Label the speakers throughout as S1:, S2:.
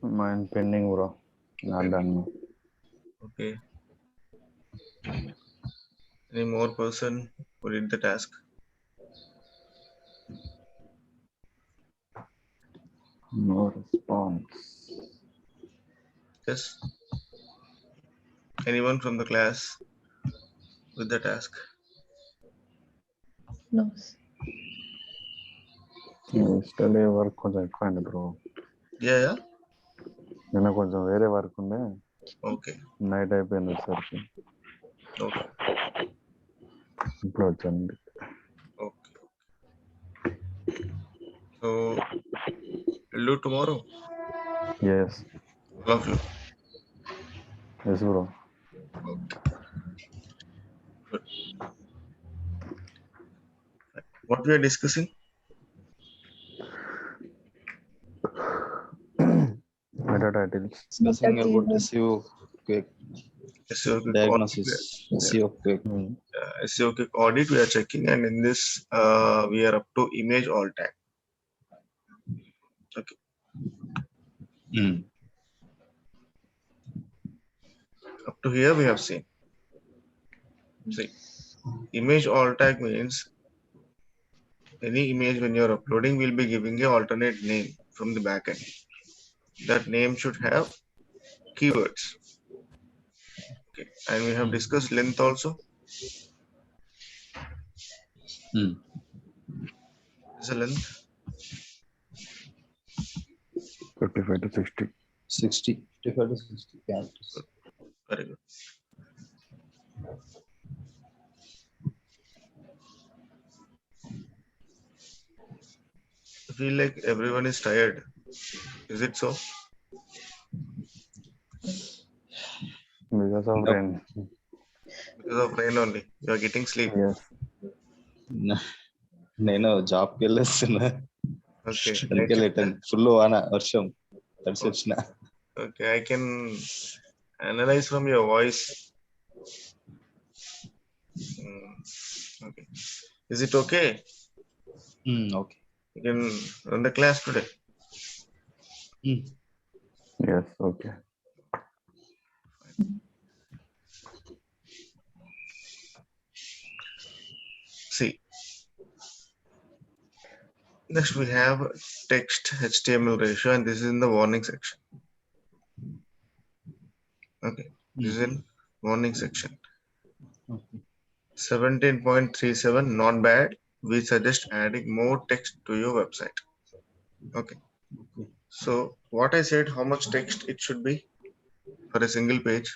S1: Mine pending, bro. Not done.
S2: Okay. Any more person who did the task?
S1: No response.
S2: Yes. Anyone from the class with the task?
S3: No.
S1: Yesterday work కొంచెం ఎక్కువైంది bro.
S2: Yeah.
S1: నిన్న కొంచెం వేరే work ఉండే
S2: Okay.
S1: Night అయిపోయింది వచ్చేసరికి.
S2: Okay.
S1: ఇప్పుడు వచ్చాను.
S2: Okay. So we'll do tomorrow.
S1: Yes.
S2: All of you.
S1: Yes, bro.
S2: Okay. Good. What we are discussing?
S1: Meta titles.
S4: Discussing about SEO quick
S2: SEO
S4: diagnosis. SEO quick.
S2: SEO quick audit we are checking, and in this we are up to image alt tag. Okay. Up to here we have seen. See, image alt tag means any image when you are uploading will be giving a alternate name from the backend. That name should have keywords. Okay. And we have discussed length also. Is the length
S1: 55 to 60.
S4: 55 to 60 characters.
S2: very good. I feel like everyone is tired. Is it so?
S1: Because of rain.
S2: Because of rain only. You are getting sleep.
S1: Yes.
S4: నేను జాబ్కి వెళ్ళేస్తున్నా.
S2: Okay.
S4: అందుకే late అయింది. Full వాన వర్షం కలిసి వచ్చిన.
S2: Okay, I can analyze from your voice. Okay. Is it okay?
S4: Okay.
S2: You can run the class today.
S1: Yes, okay.
S2: See. Next we have text HTML ratio, and this is in the warning section. Okay, this is in warning section. 17.37 not bad. We suggest adding more text to your website. Okay. So what I said, how much text it should be for a single page?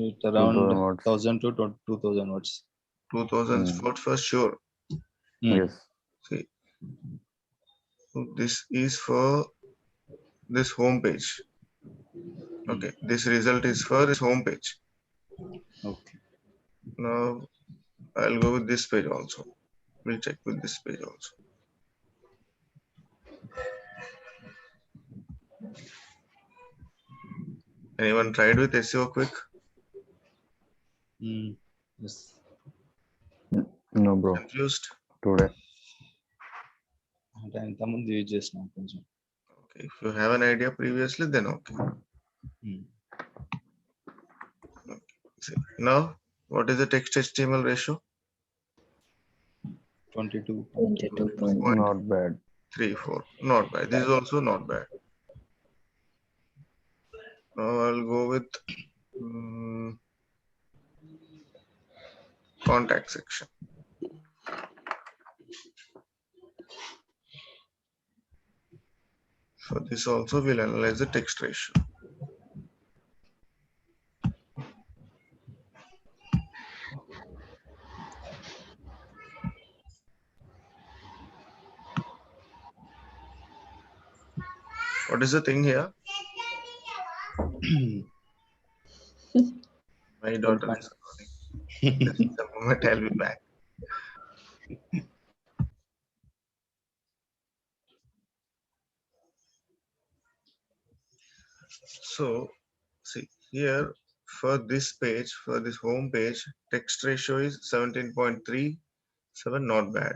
S4: It's around 1,000 to 2,000 words.
S2: 2,000 words for sure.
S1: Yes.
S2: See, so this is for this home page. Okay, this result is for this home page.
S4: Okay.
S2: Now I'll go with this page also. We'll check with this page also. Anyone tried with SEO quick?
S4: Yes.
S1: No, bro.
S2: Confused?
S1: Today.
S4: అంటే ఇంతకుముందు use చేసిన కొంచెం.
S2: Okay, if you have an idea previously, then okay. See, now, what is the text HTML ratio?
S4: 22.
S1: Not bad.
S2: 3:4. Not bad. This is also not bad. Now I'll go with contact section. So this also will analyze the text ratio. What is the thing here? My daughter is calling. Just a moment, I'll be back. So, see here for this page, for this home page, text ratio is 17.37, not bad.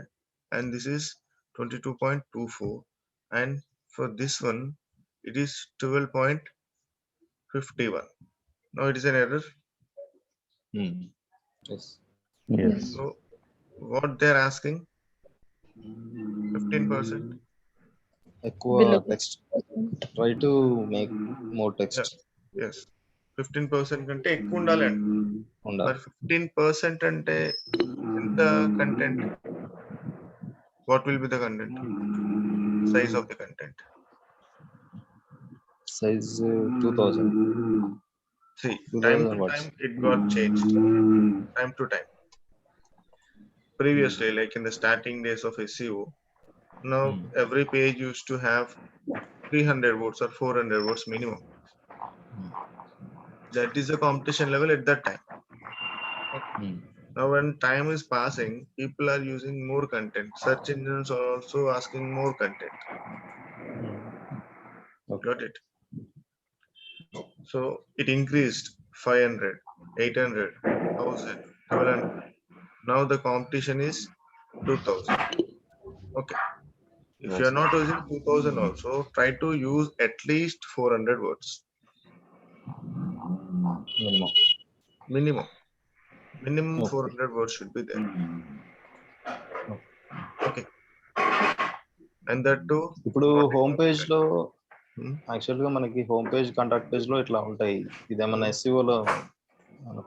S2: And this is 22.24. And for this one, it is 12.51. Now it is an error.
S4: Yes.
S1: Yes.
S2: So what they're asking, 15%.
S4: ఎక్కువ
S3: Below.
S4: Text try to make more
S2: Yeah.
S4: Text
S2: Yes. 15% కంటే ఎక్కువ ఉండాలి అండి.
S4: ఉండాలి.
S2: మరి 15% అంటే ఎంత content? What will be the content? Size of the content.
S4: Size 2000.
S2: See,
S4: 2000
S2: time to
S4: words.
S2: time it got changed. Time to time. Previously, like in the starting days of SEO, now every page used to have 300 words or 400 words minimum. That is the competition level at that time. Now when time is passing, people are using more content. Search engines are also asking more content.
S4: Okay.
S2: Got it? So it increased 500, 800, 1000, 1200. Now the competition is 2000. Okay. If you are not using 2000 also, try to use at least 400 words.
S4: Minimum.
S2: Minimum
S4: Okay.
S2: 400 words should be there. Okay. And that too.
S4: ఇప్పుడు
S2: not
S4: home page లో
S2: Hmm.
S4: Actual గా మనకి home page contact page లో ఇట్లా ఉంటాయి. ఇదేమన్నా SEO లో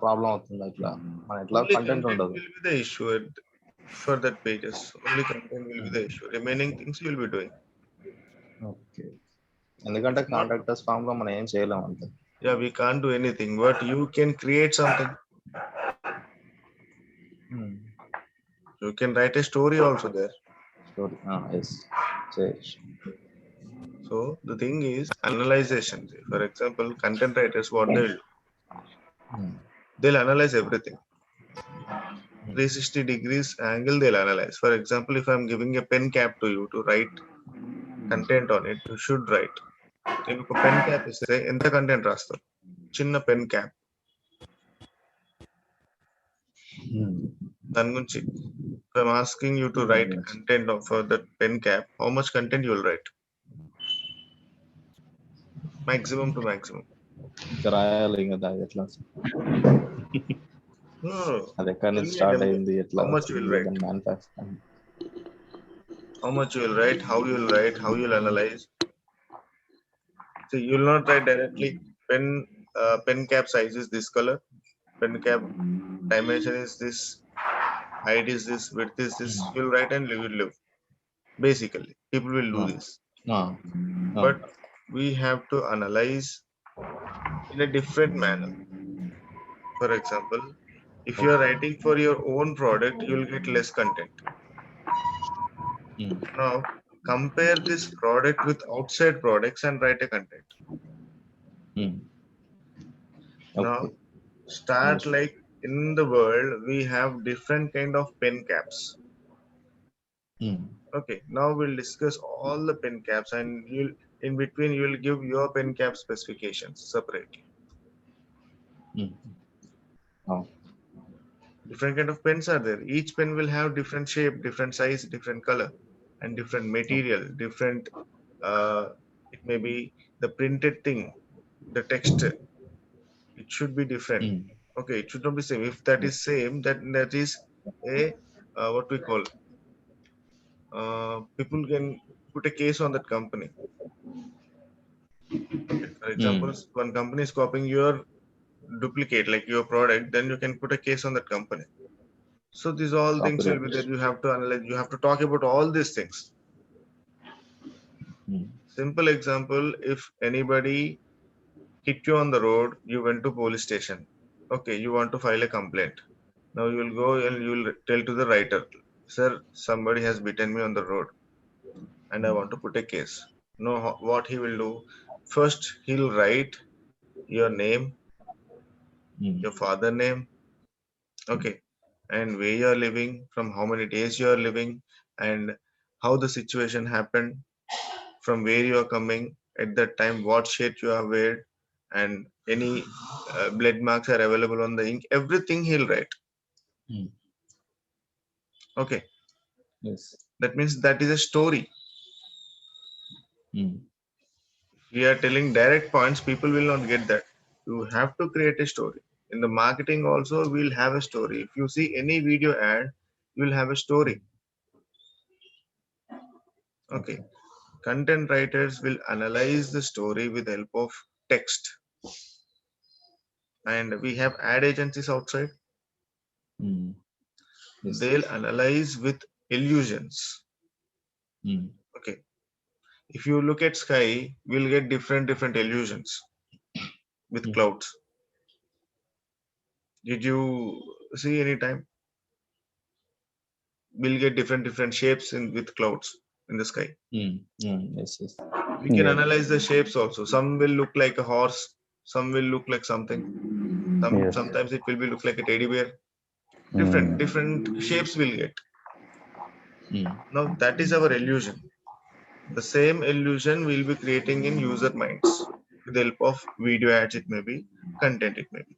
S4: problem అవుతుందా? ఇట్లా మన ఇట్లా
S2: Only
S4: కంటెంట్
S2: content
S4: ఉండదు.
S2: will be the issue for that pages. Only content will be the issue. Remaining things you will be doing.
S4: Okay. ఎందుకంటే
S2: Not-
S4: కాంటాక్టర్స్ ఫామ్ లో మనం ఏం చేయలేం అంతే.
S2: Yeah, we can't do anything, but you can create something. You can write a story also there.
S4: Story ఎస్ చేయొచ్చు.
S2: So the thing is analyzation. For example, content writers, what they'll do, they'll analyze everything. 360 degrees angle they'll analyze. For example, if I'm giving a pen cap to you to write content on it, you should write. నేను ఒక pen cap ఇస్తే ఎంత content రాస్తాం? చిన్న pen cap. దాని నుంచి I'm asking you to write content for that pen cap. How much content you will write? Maximum to maximum.
S4: ఇంకా రాయాలి ఇంకా ఎట్లా
S2: No.
S4: అది ఎక్కడి నుంచి
S2: Tell me a
S4: start
S2: number.
S4: అయింది, ఎట్లా
S2: How much you will write?
S4: Manufacturing
S2: How much you will write? How you will write? How you will analyze? So you will not write directly pen cap size is this color, pen cap dimension is this, height is this, width is this. You will write and you will live. Basically, people will do this, but we have to analyze in a different manner. For example, if you are writing for your own product, you will get less content. Now compare this product with outside products and write a content. Now start like in the world we have different kind of pen caps. Okay, now we'll discuss all the pen caps and you'll in between you will give your pen cap specifications separately. Different kind of pens are there. Each pen will have different shape, different size, different color, and different material, different it may be the printed thing, the text, it should be different. Okay, it should not be same. If that is same, that is a what we call people can put a case on that company. For example, one company is copying your duplicate, like your product, then you can put a case on that company. So these all things will be that you have to analyze. You have to talk about all these things. Simple example: if anybody hit you on the road, you went to police station. Okay, you want to file a complaint. Now you will go and you will tell to the writer, sir, somebody has beaten me on the road and I want to put a case. No, what he will do? First, he'll write your name, your father name, okay, and where you are living, from how many days you are living, and how the situation happened, from where you are coming at that time, what shirt you have wear, and any blood marks are available on the ink. Everything he'll write. Okay.
S4: Yes.
S2: That means that is a story. we are telling direct points, people will not get that. You have to create a story. In the marketing also, we'll have a story. If you see any video ad, you will have a story. Okay. Content writers will analyze the story with the help of text. And we have ad agencies outside.
S4: Mm. Yes.
S2: They'll analyze with illusions.
S4: Mm.
S2: Okay. If you look at sky, we'll get different illusions with
S4: Mm.
S2: clouds. Did you see any time? We'll get different shapes in with clouds in the sky.
S4: Mm. Mm. Yes. Yes.
S2: We can
S1: Yes.
S2: analyze the shapes also. Some will look like a horse, some will look like something.
S1: Yes.
S2: Sometimes it will be look like a teddy bear.
S1: Mm.
S2: Different shapes will get.
S4: Mm.
S2: Now that is our illusion. The same illusion we'll be creating in user minds with the help of video ads. It may be content. It may be.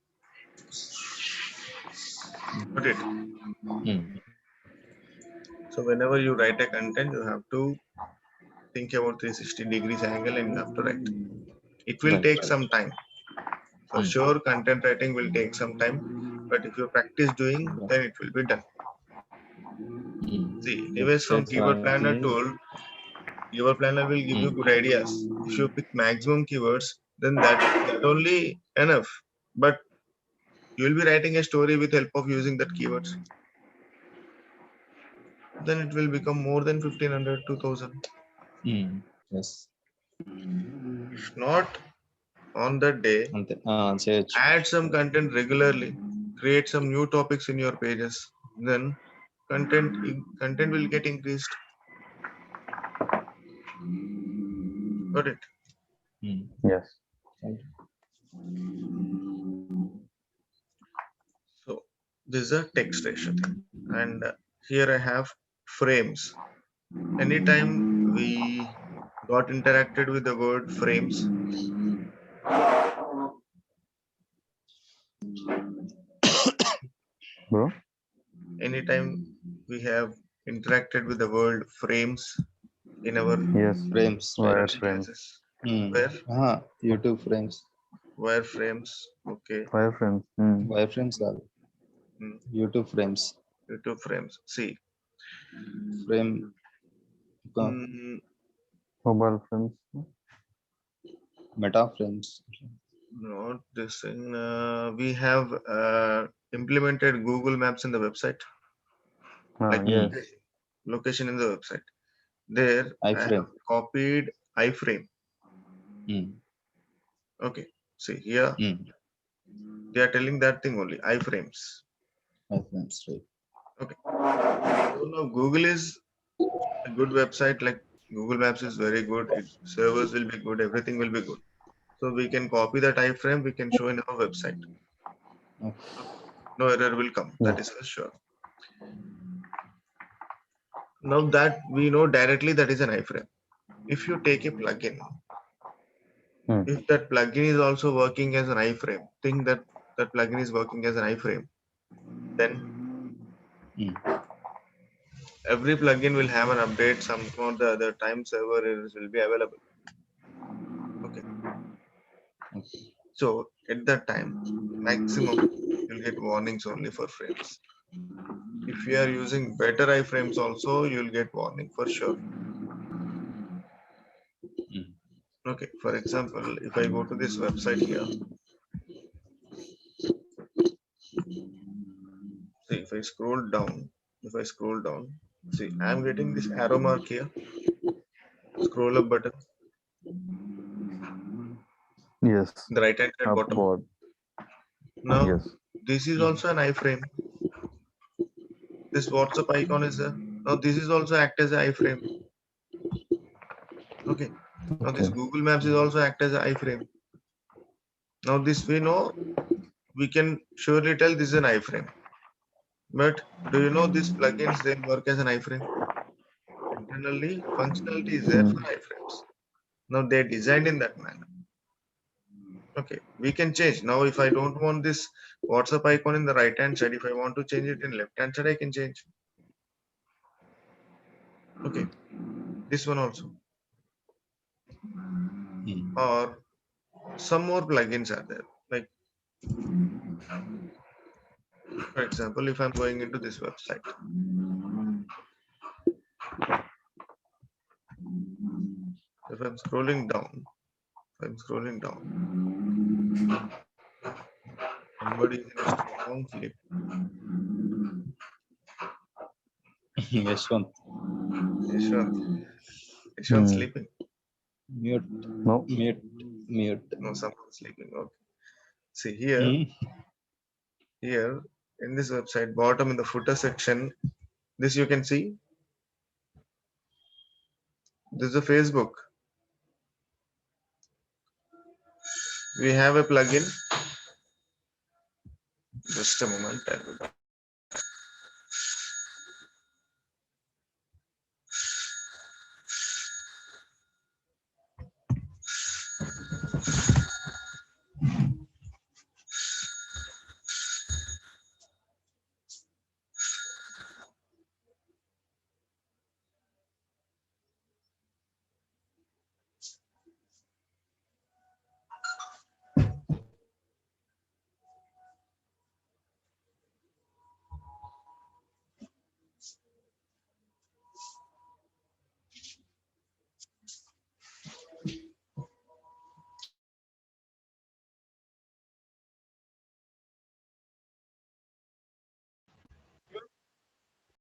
S2: Got it?
S4: Mm.
S2: So whenever you write a content, you have to think about 360 degrees angle and you have to write. It will
S4: Right.
S2: take
S4: Right.
S2: some time. For
S4: Mm.
S2: sure, content writing will take some time, but if you practice doing,
S4: Yeah.
S2: then it will be done.
S4: Mm.
S2: See, anyways, from
S4: Websites
S2: Keyword Planner
S4: actually.
S2: tool, Keyword Planner will give you
S4: Mm.
S2: good ideas. If you pick maximum keywords, then that only enough. But you will be writing a story with help of using that keywords. Then it will become more than 1500, 2000.
S4: Mm. Yes.
S2: If not on that day,
S4: అంతే చేయొచ్చు.
S2: add some content regularly, create some new topics in your pages. Then content will get increased. Got it?
S4: Mm.
S1: Yes.
S4: Right.
S2: So this is a text ratio thing. And here I have frames. Anytime we got interacted with the word frames,
S1: Bro.
S2: anytime we have interacted with the word frames in our
S1: Yes.
S4: Frames, right?
S2: learning
S1: Wireframes.
S2: classes,
S4: Mm.
S2: where
S4: YouTube frames.
S2: wireframes, okay,
S1: Wireframes. Mm.
S4: Wireframes కాదు.
S2: mm,
S4: YouTube frames.
S2: YouTube frames. See,
S4: Frame
S2: mm,
S1: Mobile frames.
S4: meta frames.
S2: not this thing. We have implemented Google Maps in the website, like
S1: Yes.
S2: location in the website. There, I
S4: iFrame.
S2: have copied iframe.
S4: Mm.
S2: Okay, see here
S4: Mm.
S2: they are telling that thing only iframes.
S4: iFrames, right.
S2: Okay, so now Google is a good website. Like Google Maps is very good. Its servers will be good. Everything will be good. So we can copy that iframe. We can show in our website.
S4: Okay.
S2: No error will come.
S1: Yes.
S2: That is for sure. Now that we know directly that is an iframe. If you take a plugin,
S1: Mm.
S2: if that plugin is also working as an iframe, think that that plugin is working as an iframe, then
S4: Mm.
S2: every plugin will have an update. Some or the other time server errors will be available. Okay.
S4: Okay.
S2: So at that time, maximum you'll get warnings only for frames. If you are using better iframes also, you'll get warning for sure.
S4: Mm.
S2: Okay. For example, if I go to this website here, see if I scroll down, see I'm getting this arrow mark here, scroll up button,
S1: Yes.
S2: the right hand side bottom.
S1: Upward.
S2: Now
S1: Yes.
S2: this is also an iframe. This WhatsApp icon is there. Now this is also act as an iframe. Okay. Now this
S1: Okay.
S2: Google Maps is also act as an iframe. Now this we know, we can surely tell this is an iframe. But do you know these plugins, they work as an iframe? Internally, functionality is there for
S1: Mm.
S2: iframes. Now they're designed in that manner. Okay, we can change. Now if I don't want this WhatsApp icon in the right hand side, if I want to change it in left hand side, I can change. Okay, this one also. or some more plugins are there. Like, for example, if I'm going into this website, if I'm scrolling down, somebody is in a strong sleep.
S4: Yashwant,
S2: Yashwant
S1: Hmm.
S2: sleeping?
S4: mute,
S1: No.
S4: mute.
S2: No, someone sleeping. Okay. See here, here in this website, bottom in the footer section, this you can see. This is a Facebook. We have a plugin. Just a moment. I will